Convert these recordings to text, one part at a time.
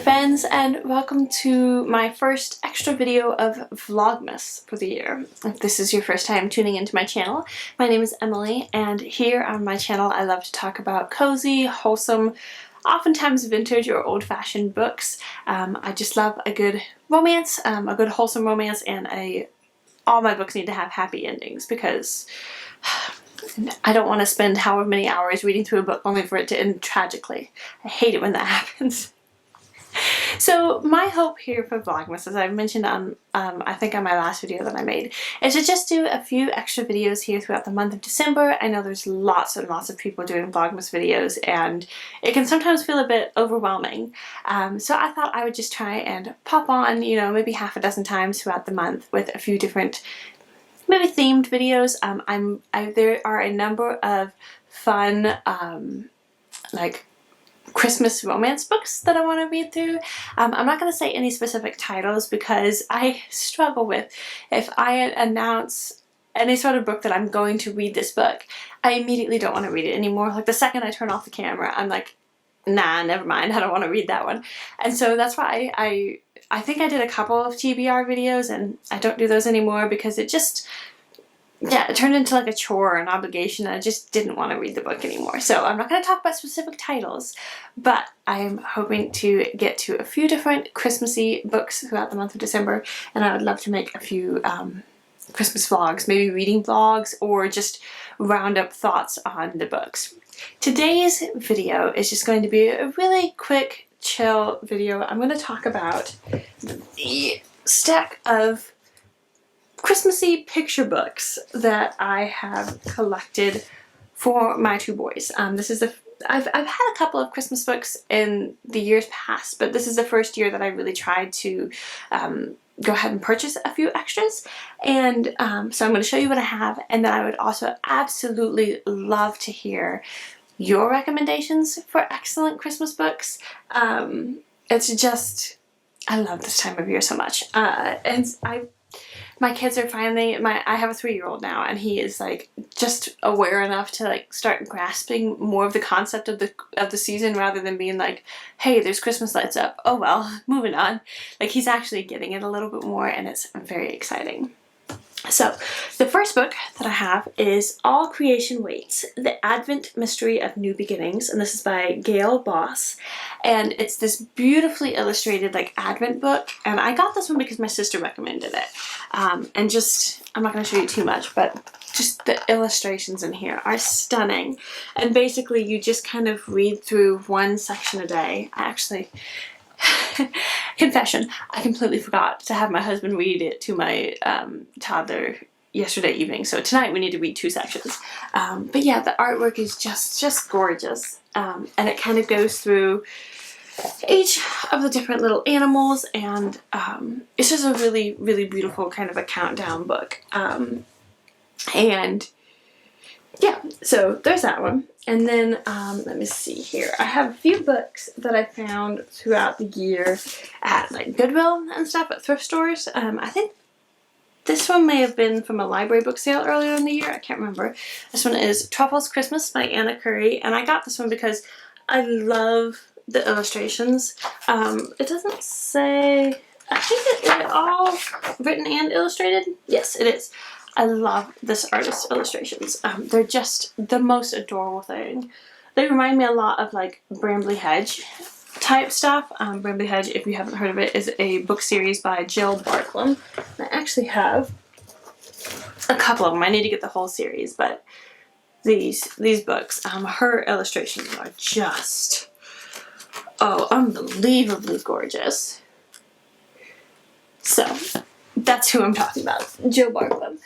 friends, and welcome to my first extra video of Vlogmas for the year. If this is your first time tuning into my channel, my name is Emily, and here on my channel I love to talk about cozy, wholesome, oftentimes vintage or old-fashioned books. I just love a good romance, a good wholesome romance, and all my books need to have happy endings because I don't want to spend however many hours reading through a book only for it to end tragically. I hate it when that happens. So my hope here for Vlogmas, as I mentioned on, I think on my last video that I made, is to just do a few extra videos here throughout the month of December. I know there's lots and lots of people doing Vlogmas videos and it can sometimes feel a bit overwhelming. So I thought I would just try and pop on, maybe half a dozen times throughout the month with a few different maybe themed videos. There are a number of fun, like Christmas romance books that I want to read through. I'm not going to say any specific titles because I struggle with, if I announce any sort of book that I'm going to read this book, I immediately don't want to read it anymore. Like the second I turn off the camera, I'm like, nah, never mind, I don't want to read that one. And so that's why I think I did a couple of TBR videos, and I don't do those anymore because it just, it turned into like a chore or an obligation, and I just didn't want to read the book anymore. So I'm not going to talk about specific titles, but I'm hoping to get to a few different Christmassy books throughout the month of December, and I would love to make a few Christmas vlogs, maybe reading vlogs, or just round up thoughts on the books. Today's video is just going to be a really quick, chill video. I'm going to talk about the stack of Christmassy picture books that I have collected for my two boys. I've had a couple of Christmas books in the years past, but this is the first year that I really tried to go ahead and purchase a few extras. And so I'm going to show you what I have, and then I would also absolutely love to hear your recommendations for excellent Christmas books. It's just, I love this time of year so much. My kids are finally, I have a 3-year-old now, and he is like just aware enough to like start grasping more of the concept of the season, rather than being like, hey, there's Christmas lights up, oh well, moving on. Like, he's actually getting it a little bit more, and it's very exciting. So, the first book that I have is All Creation Waits, The Advent Mystery of New Beginnings, and this is by Gail Boss, and it's this beautifully illustrated like Advent book, and I got this one because my sister recommended it, and just, I'm not going to show you too much, but just the illustrations in here are stunning, and basically you just kind of read through one section a day. I actually... Confession, I completely forgot to have my husband read it to my toddler yesterday evening, so tonight we need to read 2 sections. But yeah, the artwork is just gorgeous, and it kind of goes through each of the different little animals, and it's just a really, really beautiful kind of a countdown book. And yeah, so there's that one. And then, let me see here. I have a few books that I found throughout the year at like Goodwill and stuff, at thrift stores. I think this one may have been from a library book sale earlier in the year. I can't remember. This one is Truffles Christmas by Anna Curry. And I got this one because I love the illustrations. It doesn't say, I think it all written and illustrated. Yes, it is. I love this artist's illustrations. They're just the most adorable thing. They remind me a lot of like Brambley Hedge type stuff. Brambley Hedge, if you haven't heard of it, is a book series by Jill Barklam. I actually have a couple of them. I need to get the whole series, but these books, her illustrations are just, oh, unbelievably gorgeous. So that's who I'm talking about, Jill Barklam.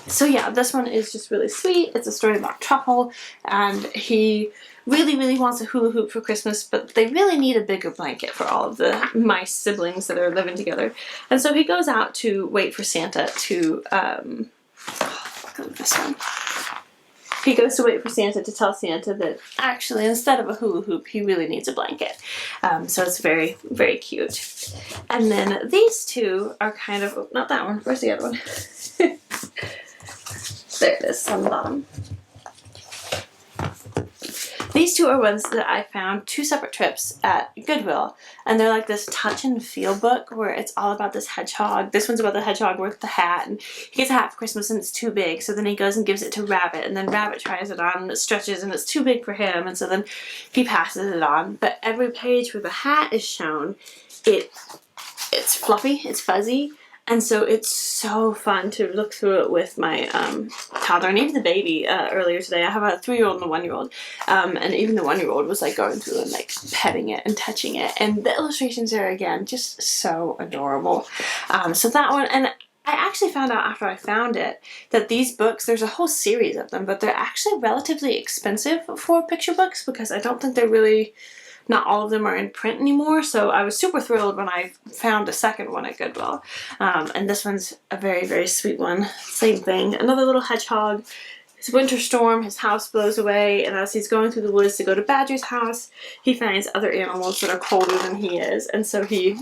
So yeah, this one is just really sweet. It's a story about Truffle, and he really, really wants a hula hoop for Christmas, but they really need a bigger blanket for all of the mice siblings that are living together. And so he goes out to wait for Santa to, look at this one. He goes to wait for Santa to tell Santa that actually, instead of a hula hoop, he really needs a blanket. So it's very, very cute. And then these two are kind of, oh, not that one, where's the other one? There it is, on the bottom. These two are ones that I found 2 separate trips at Goodwill, and they're like this touch and feel book where it's all about this hedgehog. This one's about the hedgehog with the hat, and he gets a hat for Christmas and it's too big, so then he goes and gives it to Rabbit, and then Rabbit tries it on and it stretches and it's too big for him, and so then he passes it on. But every page where the hat is shown, it's fluffy, it's fuzzy, and so it's so fun to look through it with my toddler and even the baby earlier today. I have a 3-year-old and a 1-year-old, and even the 1-year-old was like going through and like petting it and touching it, and the illustrations are again just so adorable. So that one, and I actually found out after I found it that these books, there's a whole series of them, but they're actually relatively expensive for picture books because I don't think they're really, not all of them are in print anymore, so I was super thrilled when I found a second one at Goodwill. And this one's a very, very sweet one. Same thing. Another little hedgehog. His winter storm, his house blows away, and as he's going through the woods to go to Badger's house, he finds other animals that are colder than he is, and so he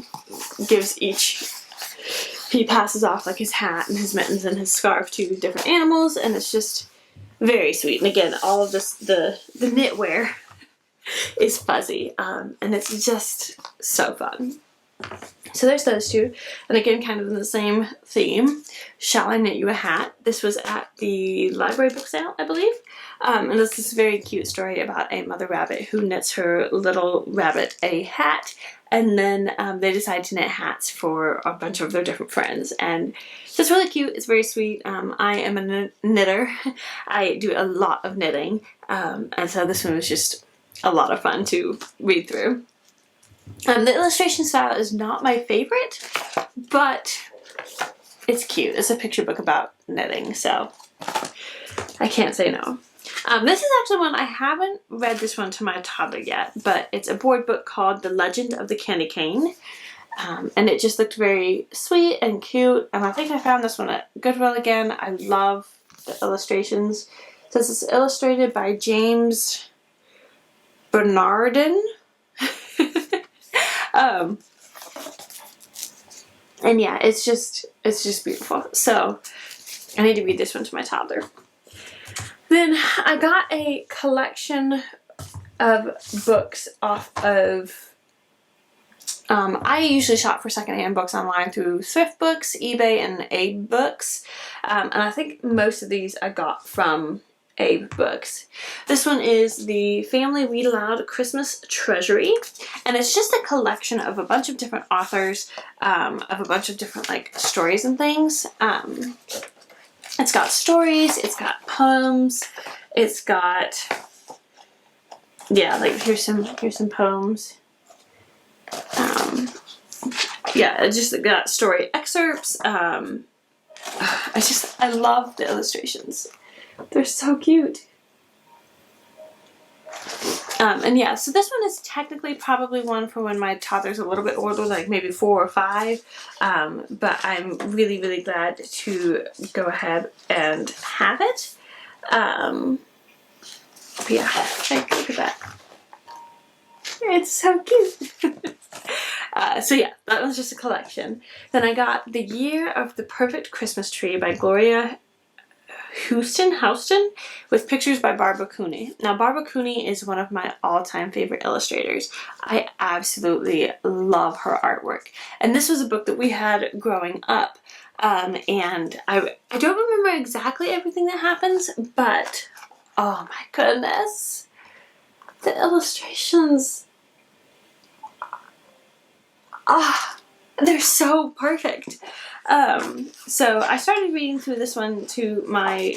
passes off like his hat and his mittens and his scarf to different animals, and it's just very sweet. And again, all of this, the knitwear is fuzzy, and it's just so fun. So there's those two, and again kind of in the same theme. Shall I Knit You a Hat? This was at the library book sale, I believe, and this is a very cute story about a mother rabbit who knits her little rabbit a hat, and then they decide to knit hats for a bunch of their different friends, and it's just really cute. It's very sweet. I am a knitter. I do a lot of knitting, and so this one was just a lot of fun to read through. The illustration style is not my favorite, but it's cute. It's a picture book about knitting, so I can't say no. This is actually one, I haven't read this one to my toddler yet, but it's a board book called The Legend of the Candy Cane. And it just looked very sweet and cute, and I think I found this one at Goodwill again. I love the illustrations. It says it's illustrated by James Bernardin. And yeah, it's just beautiful. So I need to read this one to my toddler. Then I got a collection of books off of, I usually shop for secondhand books online through Thrift Books, eBay, and Abe Books. And I think most of these I got from Abe Books. This one is the Family Read Aloud Christmas Treasury, and it's just a collection of a bunch of different authors, of a bunch of different like stories and things. It's got stories, it's got poems, it's got, yeah, like here's some poems. Yeah, it just got story excerpts. I love the illustrations. They're so cute. And yeah, so this one is technically probably one for when my toddler's a little bit older, like maybe 4 or 5. But I'm really, really glad to go ahead and have it. But yeah, look at that. It's so cute. So yeah, that was just a collection. Then I got The Year of the Perfect Christmas Tree by Gloria Houston, with pictures by Barbara Cooney. Now, Barbara Cooney is one of my all-time favorite illustrators. I absolutely love her artwork. And this was a book that we had growing up. And I don't remember exactly everything that happens, but oh my goodness. The illustrations. They're so perfect. So I started reading through this one to my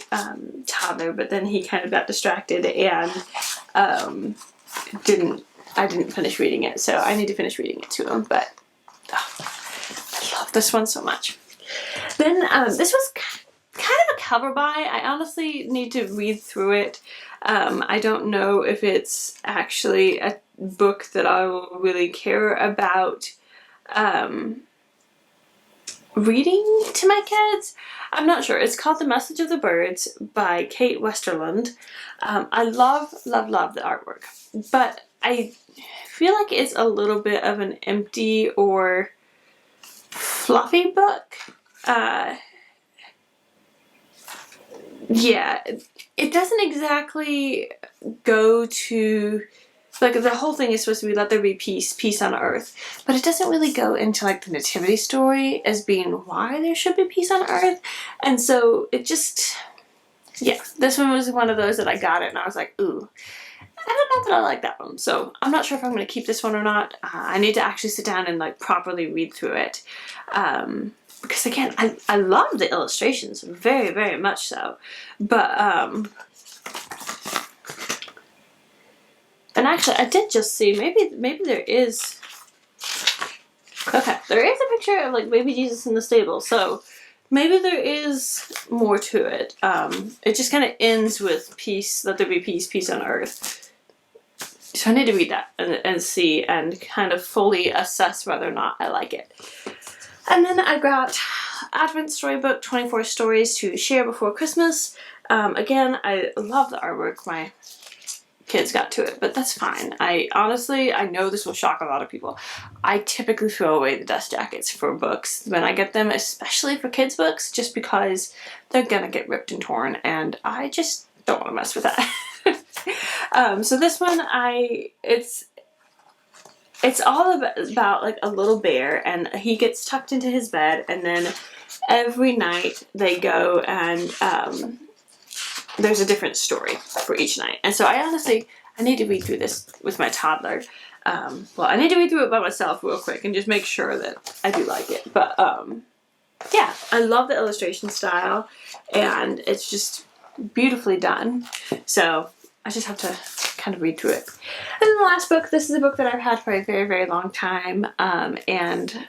toddler, but then he kind of got distracted and I didn't finish reading it, so I need to finish reading it to him, but I love this one so much. Then this was kind of a cover buy. I honestly need to read through it. I don't know if it's actually a book that I will really care about reading to my kids. I'm not sure. It's called The Message of the Birds by Kate Westerlund. I love the artwork, but I feel like it's a little bit of an empty or fluffy book. yeah, it doesn't exactly go to, like, the whole thing is supposed to be let there be peace, peace on earth, but it doesn't really go into like the nativity story as being why there should be peace on earth. And so it just, yeah, this one was one of those that I got it and I was like, ooh, I don't know that I like that one. So I'm not sure if I'm going to keep this one or not. I need to actually sit down and like properly read through it. Because again, I love the illustrations, very, very much so. But, and actually I did just see, maybe there is, okay, there is a picture of like baby Jesus in the stable. So maybe there is more to it. It just kind of ends with peace, let there be peace, peace on earth. So I need to read that and see and kind of fully assess whether or not I like it. And then I got Advent Storybook, 24 Stories to Share Before Christmas. Again, I love the artwork. My kids got to it, but that's fine. I know this will shock a lot of people. I typically throw away the dust jackets for books when I get them, especially for kids' books, just because they're gonna get ripped and torn, and I just don't want to mess with that. So this one, it's all about like a little bear, and he gets tucked into his bed, and then every night they go and there's a different story for each night. And so I need to read through this with my toddler. Well, I need to read through it by myself real quick and just make sure that I do like it. But yeah, I love the illustration style, and it's just beautifully done. So I just have to kind of read through it. And then the last book, this is a book that I've had for a very, very long time, and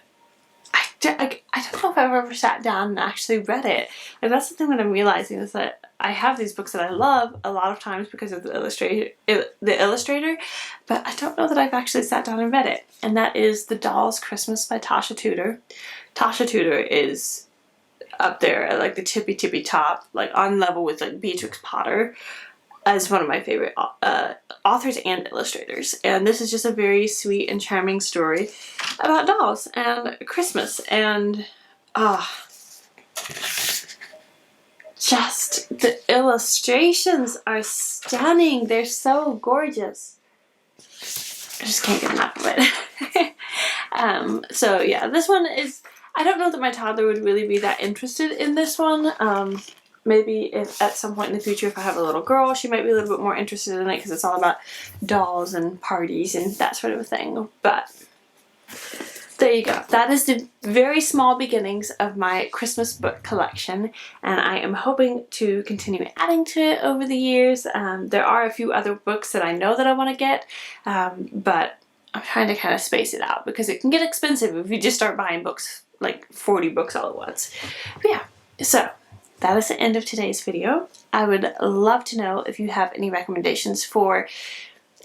I don't know if I've ever sat down and actually read it. And that's the thing that I'm realizing, is that I have these books that I love a lot of times because of the illustrator, but I don't know that I've actually sat down and read it. And that is The Doll's Christmas by Tasha Tudor. Tasha Tudor is up there at like the tippy top, like on level with like Beatrix Potter, as one of my favorite authors and illustrators. And this is just a very sweet and charming story about dolls and Christmas, and just the illustrations are stunning. They're so gorgeous. I just can't get enough of it. So yeah, this one is, I don't know that my toddler would really be that interested in this one. Maybe if at some point in the future, if I have a little girl, she might be a little bit more interested in it because it's all about dolls and parties and that sort of a thing. But there you go. That is the very small beginnings of my Christmas book collection, and I am hoping to continue adding to it over the years. There are a few other books that I know that I want to get, but I'm trying to kind of space it out because it can get expensive if you just start buying books, like 40 books all at once. But yeah, so that is the end of today's video. I would love to know if you have any recommendations for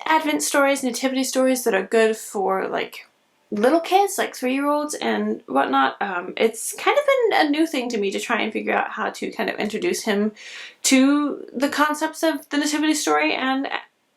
Advent stories, nativity stories that are good for like little kids, like 3-year-olds and whatnot. It's kind of been a new thing to me to try and figure out how to kind of introduce him to the concepts of the nativity story and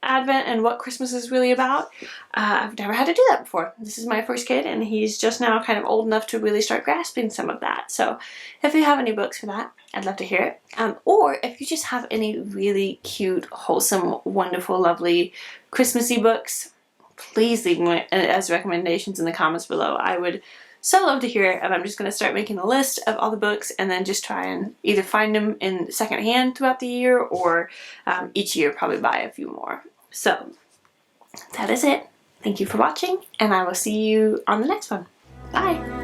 Advent and what Christmas is really about. I've never had to do that before. This is my first kid, and he's just now kind of old enough to really start grasping some of that. So if you have any books for that, I'd love to hear it. Or if you just have any really cute, wholesome, wonderful, lovely Christmassy books, please leave them as recommendations in the comments below. I would so love to hear it, and I'm just going to start making a list of all the books and then just try and either find them in secondhand throughout the year, or each year probably buy a few more. So that is it. Thank you for watching, and I will see you on the next one. Bye!